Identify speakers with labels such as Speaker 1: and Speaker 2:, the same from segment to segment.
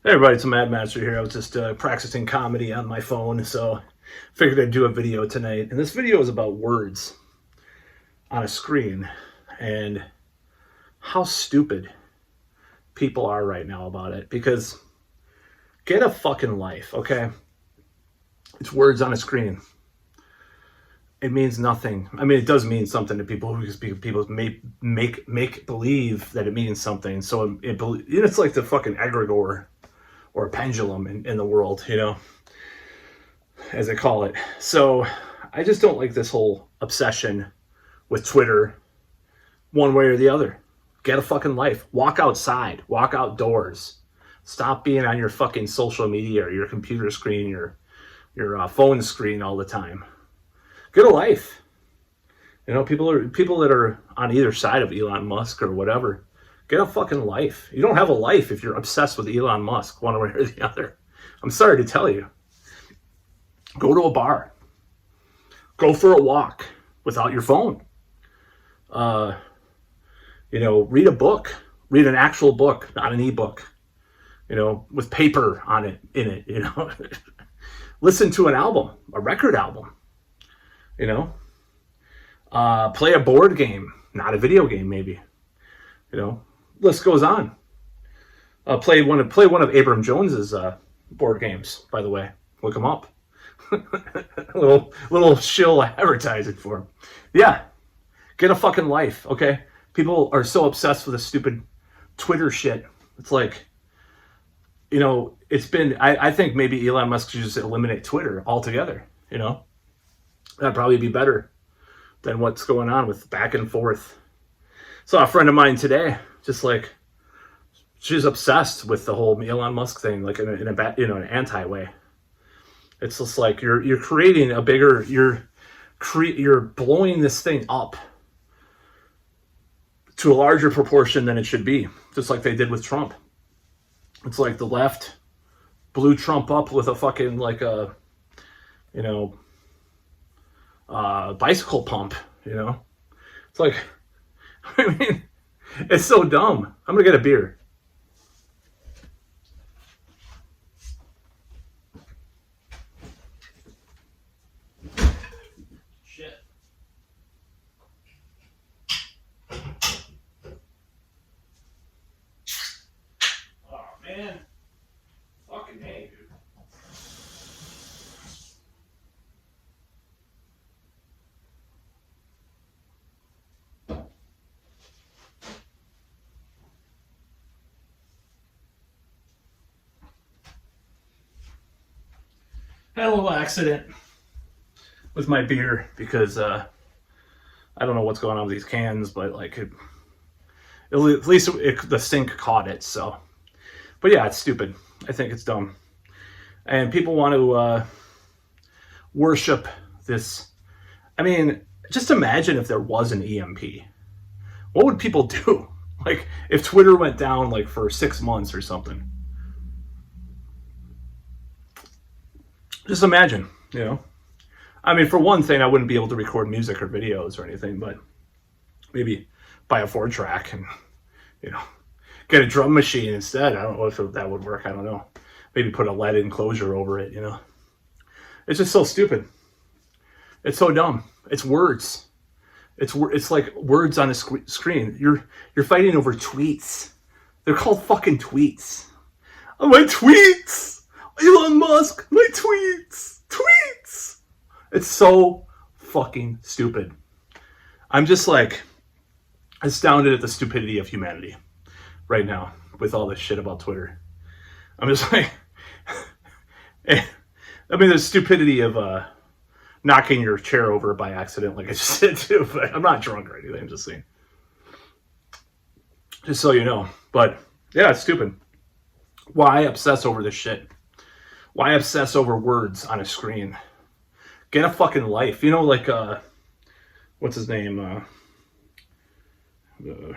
Speaker 1: Hey everybody, it's Mad Master here. I was just practicing comedy on my phone, so figured I'd do a video tonight. And this video is about words on a screen and how stupid people are right now about it. Because get a fucking life, okay? It's words on a screen. It means nothing. I mean, it does mean something to people because people make believe that it means something. So it's like the fucking egregore or a pendulum in the world, as they call it. So I just don't like this whole obsession with Twitter one way or the other. Get a fucking life. Walk outside. Walk outdoors. Stop being on your fucking social media or your computer screen, your phone screen all the time. Get a life. People that are on either side of Elon Musk or whatever. Get a fucking life. You don't have a life if you're obsessed with Elon Musk one way or the other. I'm sorry to tell you. Go to a bar. Go for a walk without your phone. Read a book. Read an actual book, not an ebook. With paper in it. Listen to an album, a record album. Play a board game, not a video game, maybe. List goes on. Play one of Abram Jones's board games. By the way, look him up. little shill advertising for him. Yeah, get a fucking life, okay? People are so obsessed with this stupid Twitter shit. It's like, it's been. I think maybe Elon Musk should just eliminate Twitter altogether. That'd probably be better than what's going on with back and forth. Saw a friend of mine today, just like she's obsessed with the whole Elon Musk thing, like in an anti way. It's just like you're creating a bigger, you're blowing this thing up to a larger proportion than it should be, just like they did with Trump. It's like the left blew Trump up with a fucking bicycle pump. It's like. I mean, it's so dumb. I'm gonna get a beer. Shit. Oh man. Fucking hey, dude. Had a little accident with my beer because I don't know what's going on with these cans, but at least the sink caught it. So, but yeah, it's stupid. I think it's dumb, and people want to worship this. I mean, just imagine if there was an EMP. What would people do? Like if Twitter went down for 6 months or something. Just imagine, I mean, for one thing, I wouldn't be able to record music or videos or anything, but maybe buy a 4-track and, get a drum machine instead. I don't know if that would work. I don't know. Maybe put a lead enclosure over it, It's just so stupid. It's so dumb. It's words. It's like words on a screen. You're fighting over tweets. They're called fucking tweets. Oh, my tweets! Elon Musk, my tweets! It's so fucking stupid. I'm just astounded at the stupidity of humanity right now with all this shit about Twitter. I'm just I mean, the stupidity of knocking your chair over by accident, like I just said too, but I'm not drunk or anything, I'm just saying. Just so you know. But yeah, it's stupid. Why obsess over this shit? Why obsess over words on a screen? Get a fucking life. What's his name? William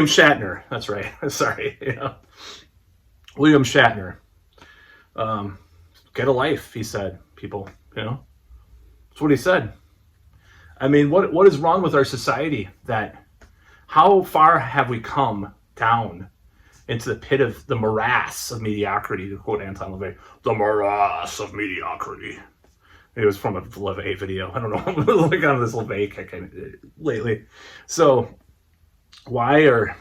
Speaker 1: Shatner. That's right. Sorry. William Shatner. Get a life, he said. People, that's what he said. I mean, what is wrong with our society? How far have we come down into the pit of the morass of mediocrity, to quote Anton LaVey. The morass of mediocrity. It was from a LaVey video. I don't know. I'm like on this LaVey kick lately. So why are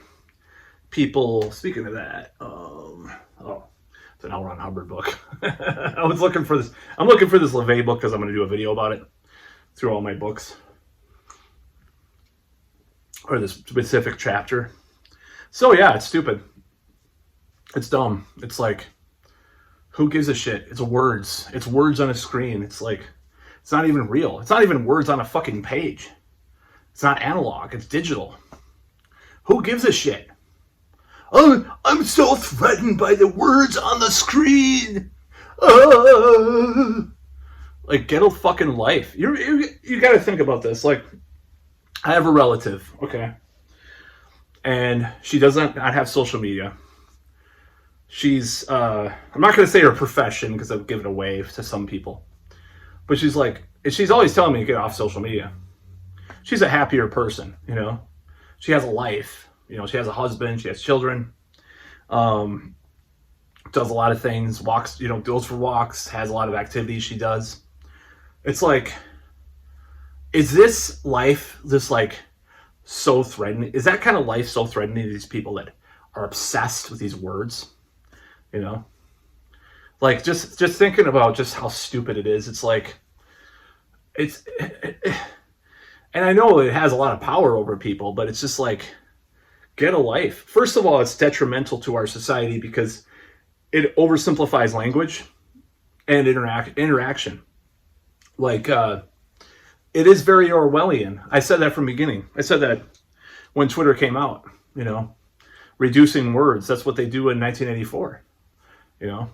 Speaker 1: people, speaking of that, it's an L. Ron Hubbard book. I was looking for this. I'm looking for this LaVey book because I'm going to do a video about it through all my books. Or this specific chapter. So yeah, it's stupid. It's dumb. It's like, who gives a shit? It's words. It's words on a screen. It's like, it's not even real. It's not even words on a fucking page. It's not analog. It's digital. Who gives a shit? Oh, I'm so threatened by the words on the screen. Like, get a fucking life. You got to think about this. Like, I have a relative, okay? And she doesn't not have social media. She's, I'm not going to say her profession because I've given it away to some people. But she's like, she's always telling me to get off social media. She's a happier person, you know? She has a life. You know, she has a husband, she has children, does a lot of things, walks, you know, goes for walks, has a lot of activities she does. It's like, is this life, this like, so threatening? Is that kind of life so threatening to these people that are obsessed with these words? You know? Like, just thinking about just how stupid it is. It's like, and I know it has a lot of power over people, but it's just like, get a life. First of all, it's detrimental to our society because it oversimplifies language and interaction. Like, it is very Orwellian. I said that from the beginning. I said that when Twitter came out, you know, reducing words. That's what they do in 1984, you know.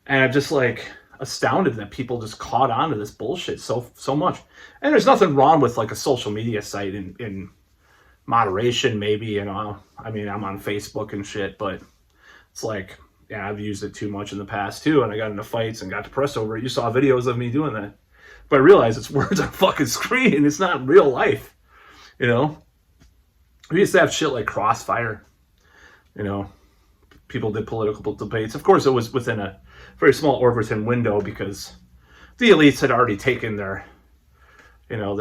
Speaker 1: And I'm just like astounded that people just caught on to this bullshit so much. And there's nothing wrong with like a social media site in moderation, maybe, you know. I mean, I'm on Facebook and shit, but it's like, yeah, I've used it too much in the past too, and I got into fights and got depressed over it. You saw videos of me doing that. But I realized it's words on a fucking screen. It's not real life, you know. We used to have shit like Crossfire, you know. People did political debates. Of course, it was within a very small Overton window because the elites had already taken their, you know,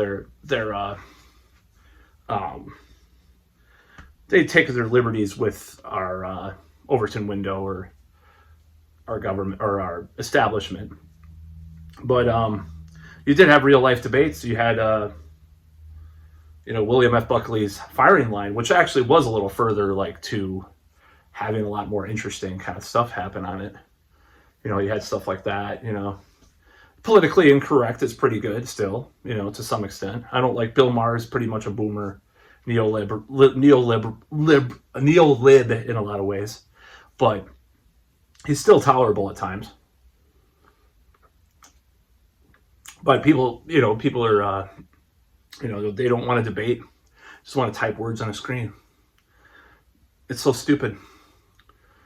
Speaker 1: they take their liberties with our Overton window or our government or our establishment. But you did have real life debates. You had, you know, William F. Buckley's firing line, which actually was a little further like to having a lot more interesting kind of stuff happen on it. You know, you had stuff like that, you know. Politically incorrect is pretty good still, you know, to some extent. I don't like Bill Maher is pretty much a boomer neolib in a lot of ways, but he's still tolerable at times. But people, you know, people are, you know, they don't want to debate, just want to type words on a screen. It's so stupid.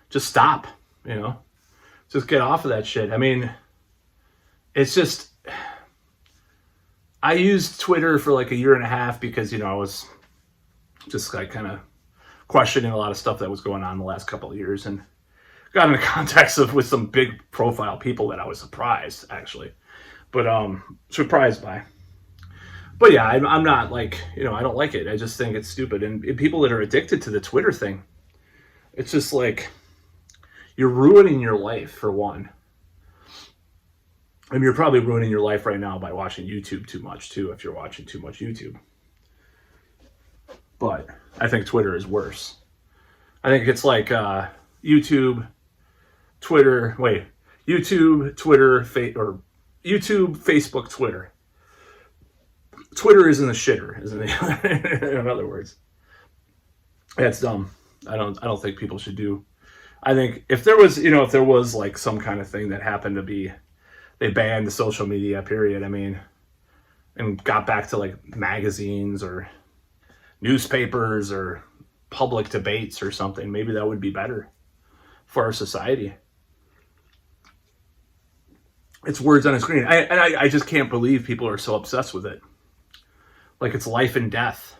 Speaker 1: Just stop, you know, just get off of that shit. I mean, it's just, I used Twitter for like a year and a half because, you know, I was just like kind of questioning a lot of stuff that was going on the last couple of years and got into context with some big profile people that I was surprised actually, but surprised by. But yeah, I'm not like, you know, I don't like it. I just think it's stupid. And people that are addicted to the Twitter thing, it's just like, you're ruining your life for one. I mean, you're probably ruining your life right now by watching YouTube too much too, if you're watching too much YouTube. But I think Twitter is worse. I think it's like YouTube, Twitter, YouTube, Twitter, YouTube, Facebook, Twitter. Twitter is in the shitter, isn't it? In other words. That's dumb. I don't think people should do. I think if there was, you know, if there was like some kind of thing that happened to be, they banned the social media period, I mean, and got back to like magazines or newspapers or public debates or something, maybe that would be better for our society. It's words on a screen. I just can't believe people are so obsessed with it. Like it's life and death.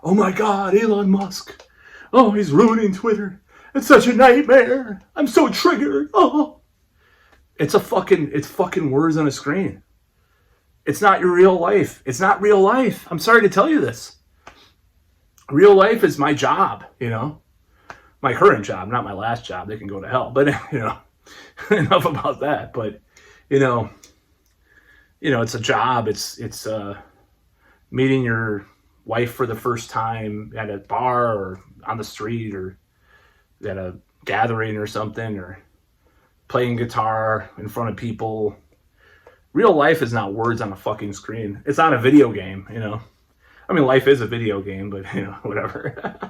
Speaker 1: Oh my God, Elon Musk. Oh, he's ruining Twitter. It's such a nightmare. I'm so triggered. Oh, it's fucking words on a screen. It's not your real life. It's not real life. I'm sorry to tell you this. Real life is my job, you know, my current job, not my last job. They can go to hell. But you know, enough about that. But you know, it's a job. It's meeting your wife for the first time at a bar or on the street or at a gathering or something, or playing guitar in front of people. Real life is not words on a fucking screen. It's not a video game, you know. I mean, life is a video game, but you know, whatever.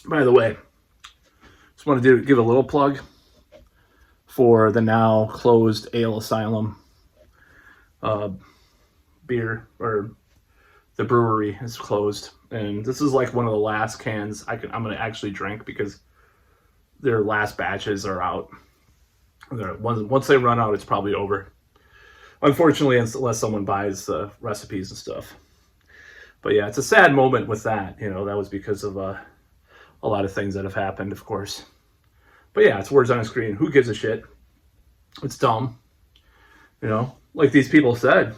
Speaker 1: By the way, just want to give a little plug for the now closed Ale Asylum beer, or the brewery is closed, and this is like one of the last cans I'm gonna actually drink, because their last batches are out. Once they run out, it's probably over, unfortunately, unless someone buys the recipes and stuff. But yeah, it's a sad moment with that, you know. That was because of a lot of things that have happened, of course. But yeah, it's words on a screen. Who gives a shit? It's dumb, you know. Like these people said,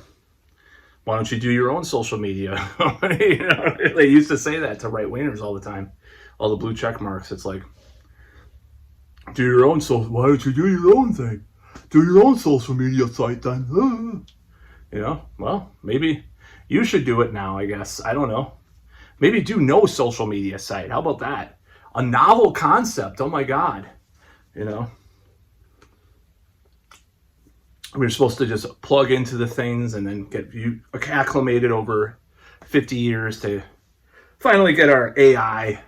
Speaker 1: why don't you do your own social media? You know, they used to say that to right-wingers all the time. All the blue check marks. It's like, do your own social. Why don't you do your own thing? Do your own social media site then. You know, well, maybe you should do it now, I guess. I don't know. Maybe do no social media site. How about that? A novel concept. Oh my God. You know, we're supposed to just plug into the things and then get you acclimated over 50 years to finally get our AI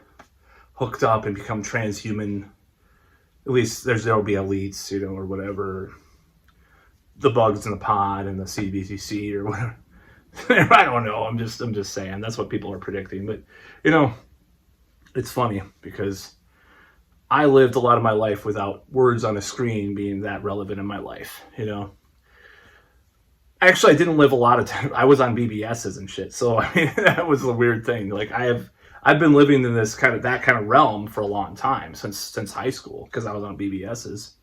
Speaker 1: hooked up and become transhuman. At least there'll be elites, you know, or whatever. The bugs in the pod and the CBCC or whatever. I don't know. I'm just saying that's what people are predicting. But you know, it's funny because I lived a lot of my life without words on a screen being that relevant in my life. You know, actually, I didn't live a lot of time. I was on BBSs and shit. So I mean, that was a weird thing. Like I've been living in that kind of realm for a long time, since high school, because I was on BBSs.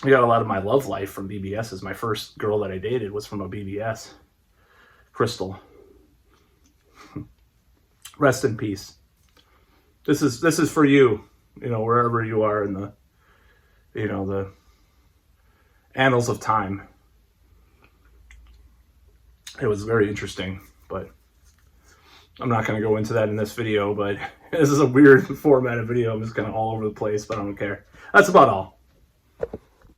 Speaker 1: I got a lot of my love life from BBSs. My first girl that I dated was from a BBS. Crystal. Rest in peace. This is for you, you know, wherever you are in the, you know, the annals of time. It was very interesting, but I'm not going to go into that in this video, but this is a weird formatted video. I'm just kind of all over the place, but I don't care. That's about all.